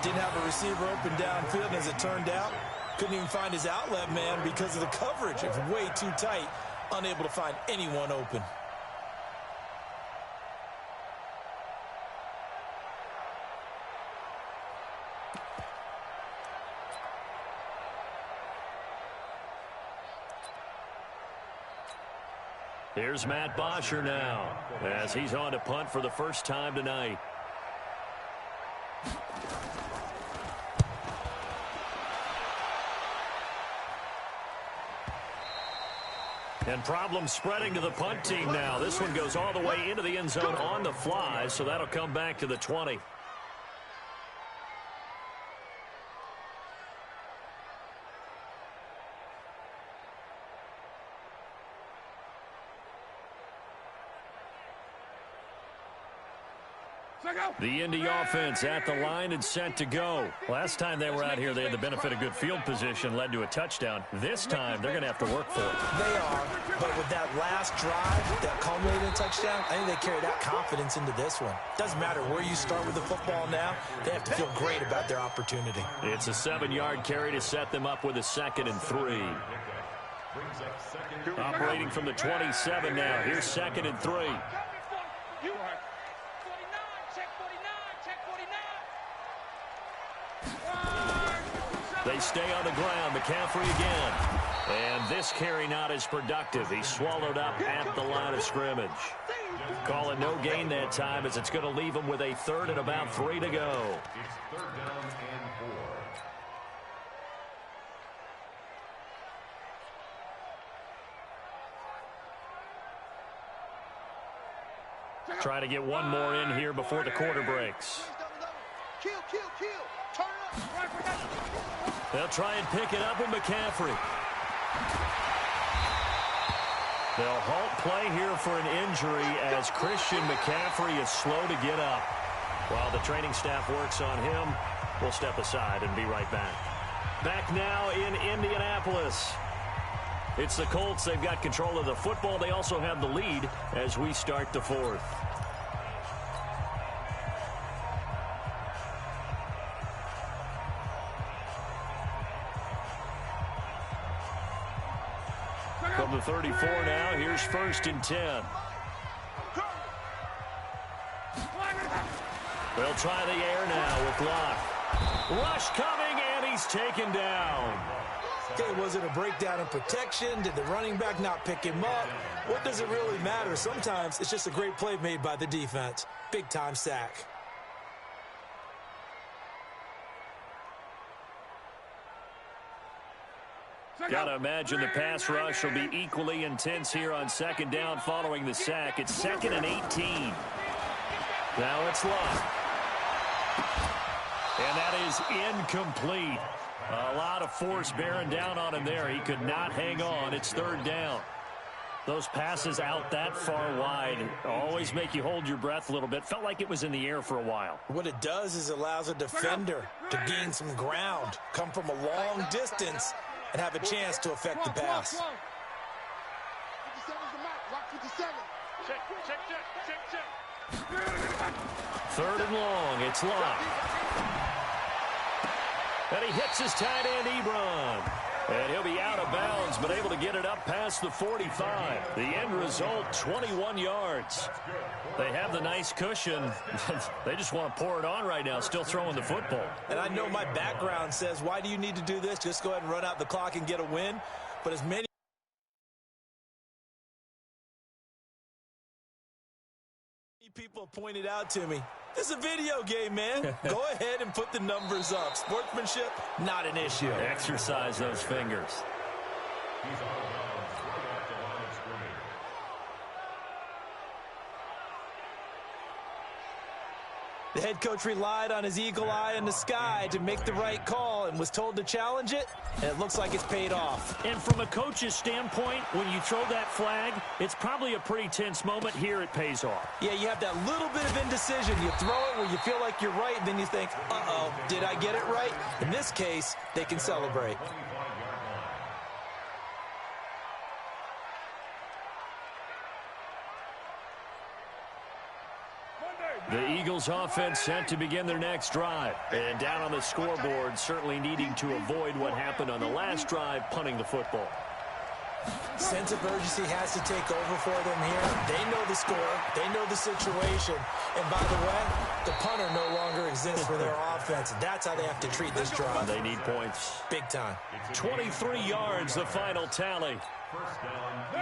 Didn't have a receiver open downfield, and as it turned out, couldn't even find his outlet man because of the coverage. It was way too tight, unable to find anyone open. Here's Matt Bosher now as he's on to punt for the first time tonight. And problems spreading to the punt team now. This one goes all the way into the end zone on the fly, so that'll come back to the 20. The Indy offense at the line and set to go. Last time they were out here, they had the benefit of good field position, led to a touchdown. This time, they're going to have to work for it. They are, but with that last drive, that culminated in a touchdown, I think they carry that confidence into this one. Doesn't matter where you start with the football now, they have to feel great about their opportunity. It's a 7-yard carry to set them up with a 2nd and 3. Operating from the 27 now. Here's 2nd and 3. They stay on the ground. McCaffrey again. And this carry not as productive. He's swallowed up at the line of scrimmage. Call it no gain that time as it's going to leave him with a 3rd and about 3 to go. It's 3rd down and 4. Try to get one more in here before the quarter breaks. Kill. Turn up. They'll try and pick it up with McCaffrey. They'll halt play here for an injury as Christian McCaffrey is slow to get up. While the training staff works on him, we'll step aside and be right back. Back now in Indianapolis. It's the Colts. They've got control of the football. They also have the lead as we start the 4th. From the 34 now, here's 1st and 10. They'll try the air now with Locke. Rush coming, and he's taken down. Okay, was it a breakdown in protection? Did the running back not pick him up? What does it really matter? Sometimes it's just a great play made by the defense. Big-time sack. Gotta imagine the pass rush will be equally intense here on second down following the sack. It's 2nd and 18. Now it's Locke. And that is incomplete. A lot of force bearing down on him there. He could not hang on. It's 3rd down. Those passes out that far wide always make you hold your breath a little bit. Felt like it was in the air for a while. What it does is it allows a defender to gain some ground, come from a long distance, and have a chance to affect the pass. 57's the mark. Rock 57. Check. 3rd and long. It's Locke. And he hits his tight end, Ebron. And he'll be out of bounds, but able to get it up past the 45. The end result, 21 yards. They have the nice cushion. They just want to pour it on right now, still throwing the football. And I know my background says, why do you need to do this? Just go ahead and run out the clock and get a win. But as many people have pointed out to me, it's a video game, man. Go ahead and put the numbers up. Sportsmanship, not an issue. Exercise those fingers. He's out of bounds right at the line of scrimmage. The head coach relied on his eagle eye in the sky to make the right call and was told to challenge it, and it looks like it's paid off. And from a coach's standpoint, when you throw that flag, it's probably a pretty tense moment. Here it pays off. Yeah, you have that little bit of indecision. You throw it where you feel like you're right, and then you think, uh-oh, did I get it right? In this case, they can celebrate. The Eagles offense set to begin their next drive. And down on the scoreboard, certainly needing to avoid what happened on the last drive, punting the football. Sense of urgency has to take over for them here. They know the score. They know the situation. And by the way, the punter no longer exists for their offense. That's how they have to treat this drive. They need points. Big time. 23 yards, the final tally.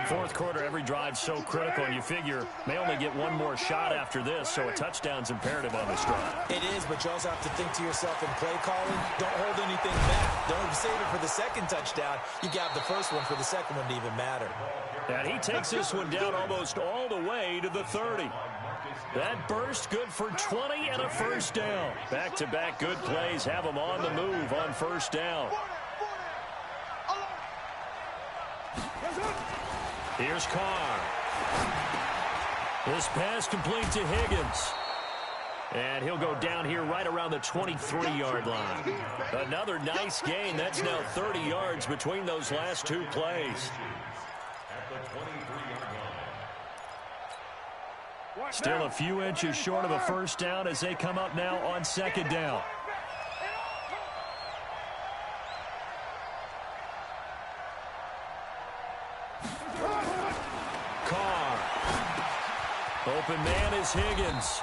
4th quarter, every drive's so critical, and you figure may only get one more shot after this, so a touchdown's imperative on this drive. It is, but you also have to think to yourself in play calling, don't hold anything back. Don't save it for the second touchdown. You got the first one for the second one to even matter. And he takes this one down almost all the way to the 30. That burst good for 20 and a first down. Back-to-back good plays have him on the move on first down. Here's Carr. This pass complete to Higgins. And he'll go down here right around the 23-yard line. Another nice gain. That's now 30 yards between those last two plays. Still a few inches short of a first down as they come up now on second down. Carr. Open man is Higgins.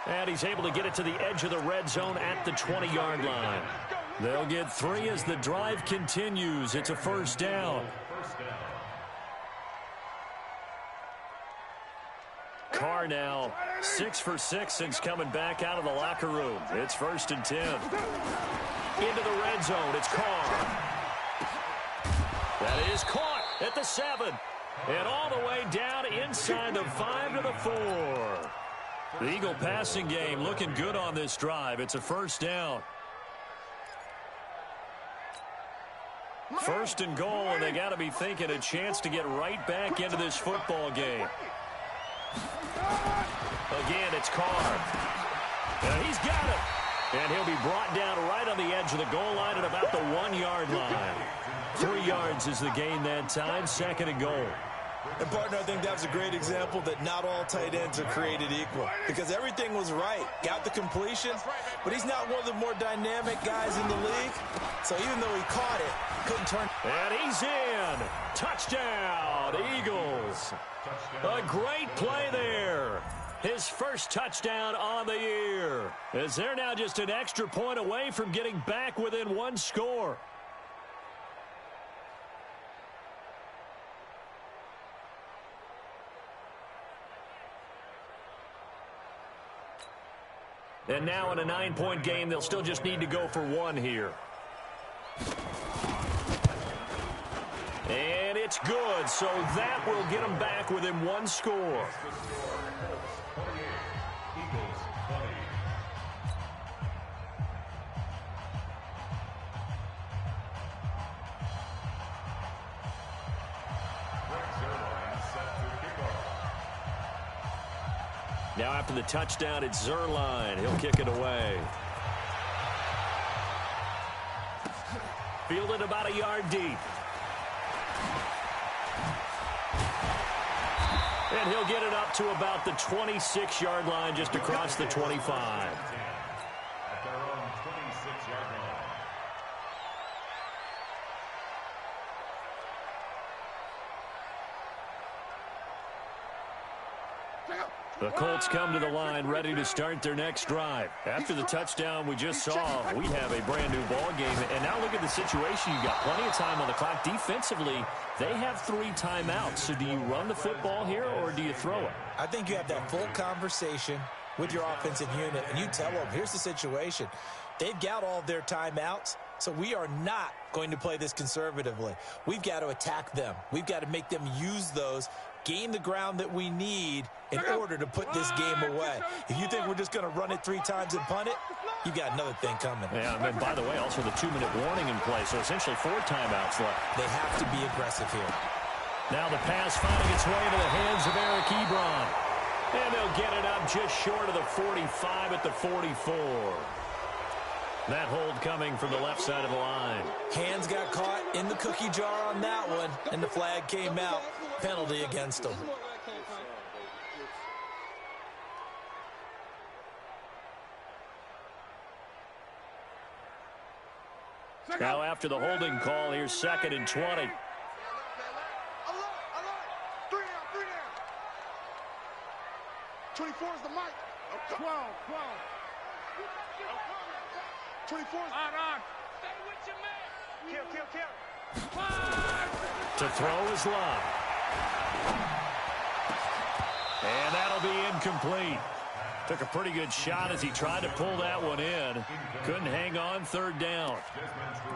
And he's able to get it to the edge of the red zone at the 20-yard line. They'll get 3 as the drive continues. It's a first down. Carr now 6 for 6 since coming back out of the locker room. It's 1st and 10. Into the red zone. It's Carr. That is caught at the 7. And all the way down inside the 5 to the 4. The Eagle passing game looking good on this drive. It's a first down. 1st and goal, and they got to be thinking a chance to get right back into this football game. Again, it's Carr. And he's got it. And he'll be brought down right on the edge of the goal line at about the 1-yard line. 3 yards is the gain that time. 2nd and goal. And, partner, I think that was a great example that not all tight ends are created equal. Because everything was right. Got the completion, but he's not one of the more dynamic guys in the league. So even though he caught it, couldn't turn. And he's in. Touchdown, Eagles. A great play there. His first touchdown on the year. as they're now just an extra point away from getting back within one score. And now in a 9-point game, they'll still just need to go for one here. And it's good, so that will get them back within one score. Now after the touchdown, it's Zerline. He'll kick it away. Fielded about a yard deep. And he'll get it up to about the 26-yard line, just across the 25. At their own 26-yard line. The Colts come to the line ready to start their next drive. After the touchdown we just saw, we have a brand new ball game. And now look at the situation. You've got plenty of time on the clock. Defensively, they have 3 timeouts. So do you run the football here or do you throw it? I think you have that full conversation with your offensive unit, and you tell them, here's the situation. They've got all of their timeouts, so we are not going to play this conservatively. We've got to attack them. We've got to make them use those, gain the ground that we need in order to put this game away. If you think we're just going to run it 3 times and punt it, you got another thing coming. Yeah, and by the way, also the 2-minute warning in play, so essentially 4 timeouts left. They have to be aggressive here. Now the pass finding its way into the hands of Eric Ebron. And they'll get it up just short of the 45 at the 44. That hold coming from the left side of the line. Hands got caught in the cookie jar on that one, and the flag came out. Penalty against them. Now after the holding call, here's 2nd and 20. 24 is the mic. 12. 24 is on. Stay with your man. Kill. To throw is Love. And that'll be incomplete. Took a pretty good shot as he tried to pull that one in. Couldn't hang on, 3rd down.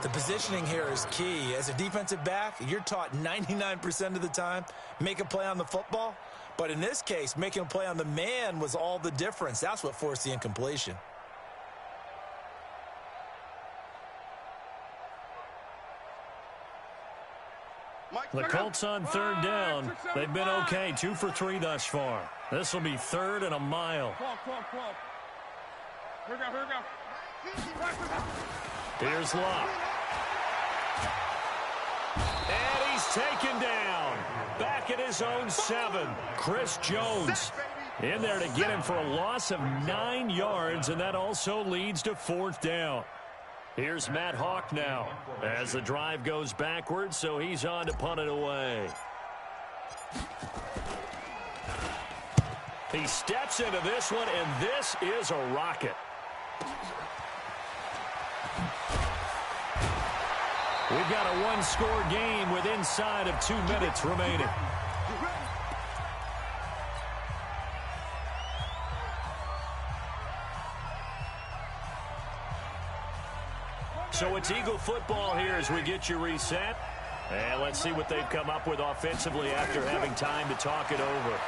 The positioning here is key. As a defensive back, you're taught 99% of the time, make a play on the football. But in this case, making a play on the man was all the difference. That's what forced the incompletion. The Colts on 3rd down. They've been okay, 2 for 3 thus far. This will be 3rd and a mile. Here we go. Here's Locke. And he's taken down. Back at his own 7. Chris Jones in there to get him for a loss of 9 yards, and that also leads to 4th down. Here's Matt Hawk now as the drive goes backwards, so he's on to punt it away. He steps into this one, and this is a rocket. We've got a 1-score game with inside of 2 minutes remaining. So it's Eagle football here as we get you reset. And let's see what they've come up with offensively after having time to talk it over.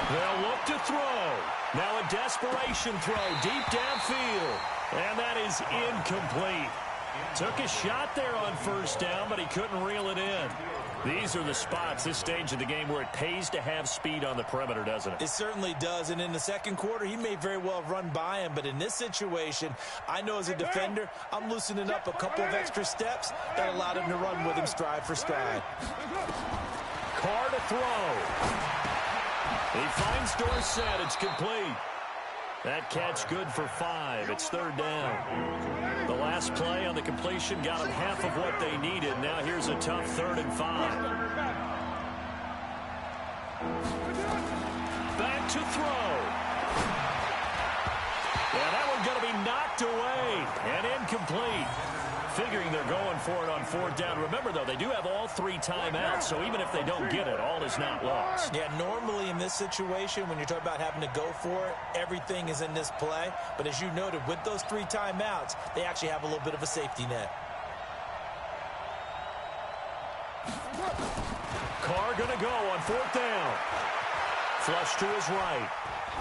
They'll look to throw. Now a desperation throw deep downfield. And that is incomplete. Took a shot there on 1st down, but he couldn't reel it in. These are the spots, this stage of the game, where it pays to have speed on the perimeter, doesn't it? It certainly does, and in the 2nd quarter, he may very well have run by him, but in this situation, I know as a defender, I'm loosening up a couple of extra steps that allowed him to run with him stride for stride. Carr to throw. He finds Dorsett. It's complete. That catch good for 5. It's 3rd down. The last play on the completion got them half of what they needed. Now here's a tough 3rd and 5. Back to throw. Yeah, incomplete. Figuring they're going for it on fourth down. Remember, though, they do have all 3 timeouts, so even if they don't get it, all is not lost. Yeah, normally in this situation, when you're talking about having to go for it, everything is in this play. But as you noted, with those 3 timeouts, they actually have a little bit of a safety net. Carr going to go on fourth down. Flush to his right.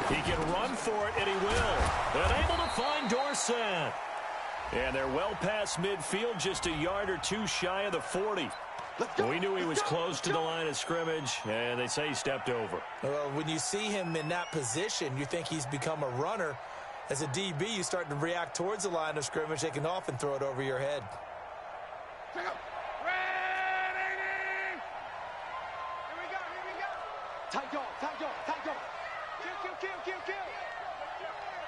He can run for it, and he will. And able to find Dorsett. And they're well past midfield, just a yard or 2 shy of the 40. We knew he was close to the line of scrimmage, and they say he stepped over. Well, when you see him in that position, you think he's become a runner. As a DB, you start to react towards the line of scrimmage. They can often throw it over your head. Tight dog. Kill.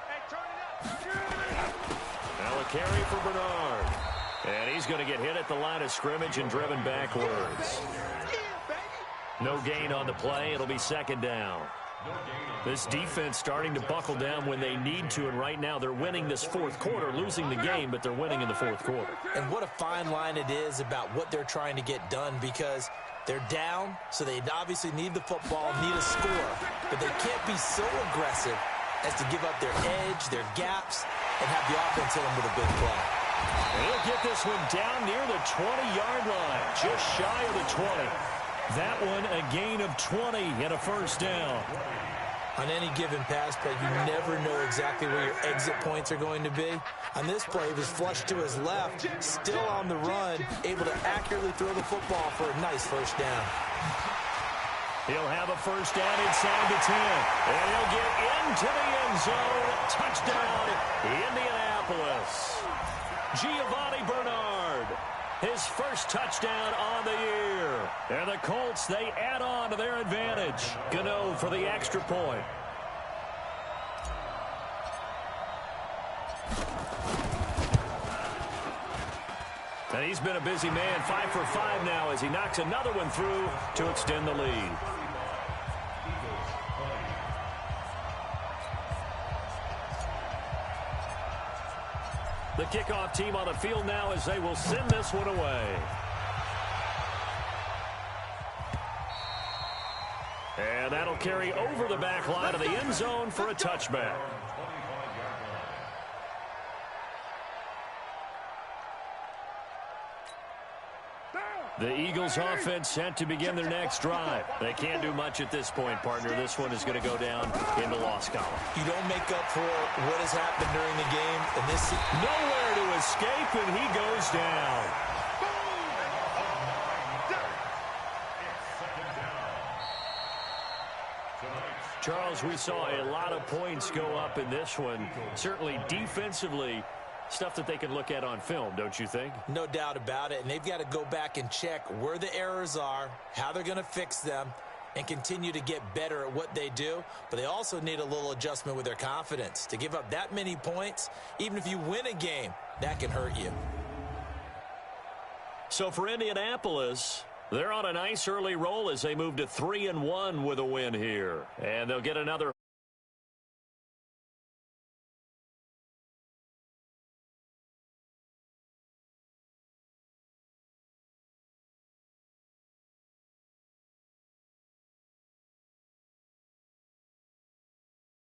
Hey, turn it up. Now a carry for Bernard. And he's going to get hit at the line of scrimmage and driven backwards. No gain on the play. It'll be second down. This defense starting to buckle down when they need to, and right now they're winning this fourth quarter, losing the game, but they're winning in the fourth quarter. And what a fine line it is about what they're trying to get done, because they're down, so they obviously need the football, need a score, but they can't be so aggressive as to give up their edge, their gaps, and have the offense hit them with a big play. And he'll get this one down near the 20-yard line, just shy of the 20. That one a gain of 20 and a first down. On any given pass play, you never know exactly where your exit points are going to be. On this play, he was flushed to his left, still on the run, able to accurately throw the football for a nice first down. He'll have a first down inside the 10. And he'll get into the end zone. Touchdown, Indianapolis. Giovanni Bernard, his first touchdown on the year. And the Colts, they add on to their advantage. Gano for the extra point. And he's been a busy man, 5 for 5 now as he knocks another one through to extend the lead. The kickoff team on the field now as they will send this one away. And that'll carry over the back line of the end zone for a touchback. The Eagles offense set to begin their next drive. They can't do much at this point, partner. This one is going to go down in the loss column. You don't make up for what has happened during the game. And this nowhere to escape, and he goes down. Charles, we saw a lot of points go up in this one. Certainly defensively, stuff that they can look at on film, don't you think? No doubt about it. And they've got to go back and check where the errors are, how they're going to fix them, and continue to get better at what they do. But they also need a little adjustment with their confidence. To give up that many points, even if you win a game, that can hurt you. So for Indianapolis, they're on a nice early roll as they move to 3-1 with a win here. And they'll get another